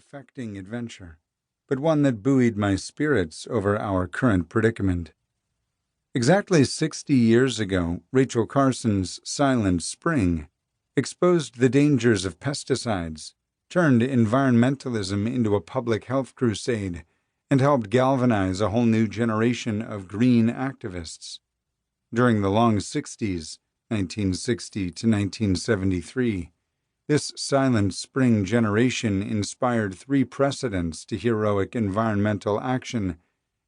affecting adventure, but one that buoyed my spirits over our current predicament. Exactly 60 years ago, Rachel Carson's Silent Spring exposed the dangers of pesticides, turned environmentalism into a public health crusade, and helped galvanize a whole new generation of green activists. During the Long Sixties, 1960 to 1973, this Silent Spring generation inspired 3 precedents to heroic environmental action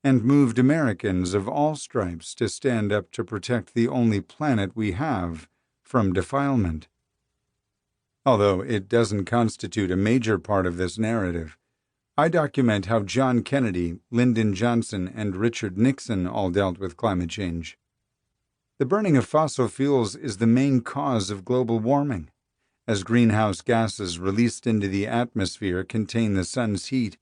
and moved Americans of all stripes to stand up to protect the only planet we have from defilement. Although it doesn't constitute a major part of this narrative, I document how John Kennedy, Lyndon Johnson, and Richard Nixon all dealt with climate change. The burning of fossil fuels is the main cause of global warming, as greenhouse gases released into the atmosphere contain the sun's heat,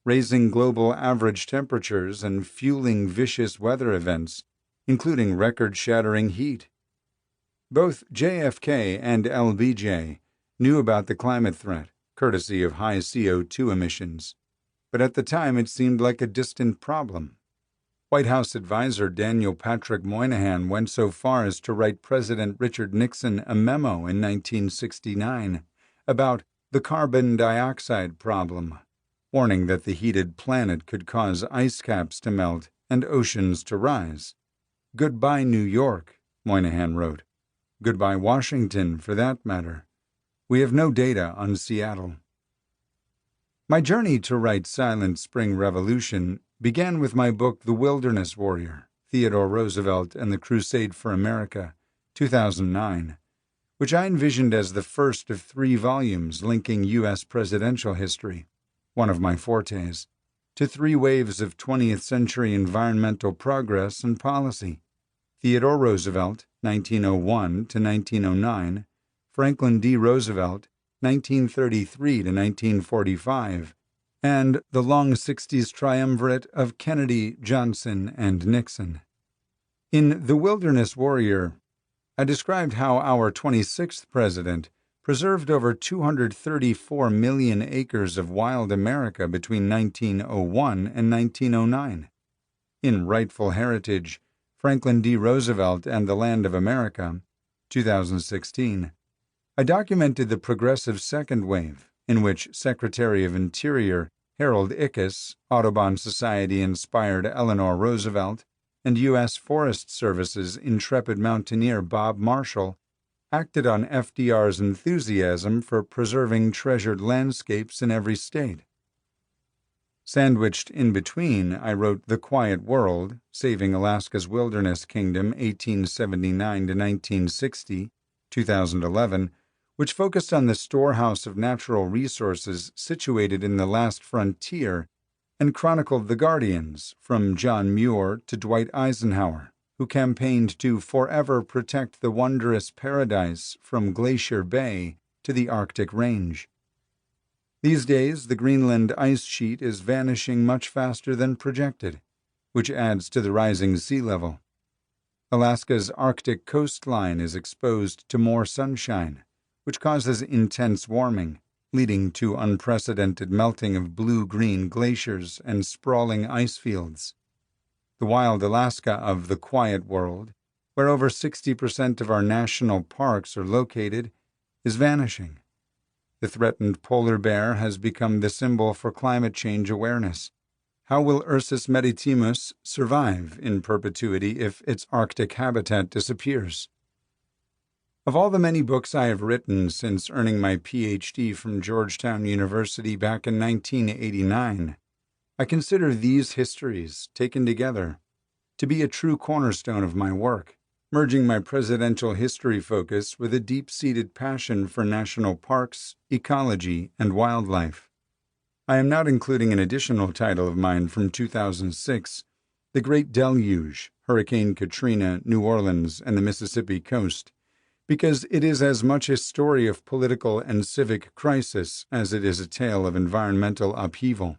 raising global average temperatures and fueling vicious weather events, including record-shattering heat. Both JFK and LBJ knew about the climate threat, courtesy of high CO2 emissions, but at the time it seemed like a distant problem. White House advisor Daniel Patrick Moynihan went so far as to write President Richard Nixon a memo in 1969 about the carbon dioxide problem, warning that the heated planet could cause ice caps to melt and oceans to rise. "Goodbye, New York," Moynihan wrote. "Goodbye, Washington, for that matter. We have no data on Seattle." My journey to write Silent Spring Revolution began with my book The Wilderness Warrior, Theodore Roosevelt and the Crusade for America, 2009, which I envisioned as the first of 3 volumes linking U.S. presidential history, one of my fortes, to 3 waves of 20th century environmental progress and policy: Theodore Roosevelt, 1901 to 1909, Franklin D. Roosevelt, 1933 to 1945, and the Long Sixties triumvirate of Kennedy, Johnson, and Nixon. In The Wilderness Warrior, I described how our 26th president preserved over 234 million acres of wild America between 1901 and 1909. In Rightful Heritage, Franklin D. Roosevelt and the Land of America, 2016, I documented the progressive second wave, in which Secretary of Interior Harold Ickes, Audubon Society-inspired Eleanor Roosevelt, and U.S. Forest Service's intrepid mountaineer Bob Marshall acted on FDR's enthusiasm for preserving treasured landscapes in every state. Sandwiched in between, I wrote The Quiet World, Saving Alaska's Wilderness Kingdom, 1879 to 1960, 2011, which focused on the storehouse of natural resources situated in the last frontier, and chronicled the Guardians, from John Muir to Dwight Eisenhower, who campaigned to forever protect the wondrous paradise from Glacier Bay to the Arctic Range. These days, the Greenland ice sheet is vanishing much faster than projected, which adds to the rising sea level. Alaska's Arctic coastline is exposed to more sunshine, which causes intense warming, leading to unprecedented melting of blue-green glaciers and sprawling ice fields. The wild Alaska of the Quiet World, where over 60% of our national parks are located, is vanishing. The threatened polar bear has become the symbol for climate change awareness. How will Ursus maritimus survive in perpetuity if its Arctic habitat disappears? Of all the many books I have written since earning my Ph.D. from Georgetown University back in 1989, I consider these histories, taken together, to be a true cornerstone of my work, merging my presidential history focus with a deep-seated passion for national parks, ecology, and wildlife. I am not including an additional title of mine from 2006, The Great Deluge, Hurricane Katrina, New Orleans, and the Mississippi Coast, because it is as much a story of political and civic crisis as it is a tale of environmental upheaval.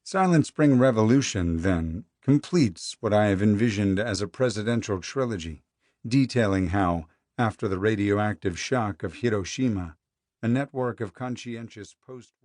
Silent Spring Revolution, then, completes what I have envisioned as a presidential trilogy, detailing how, after the radioactive shock of Hiroshima, a network of conscientious post-war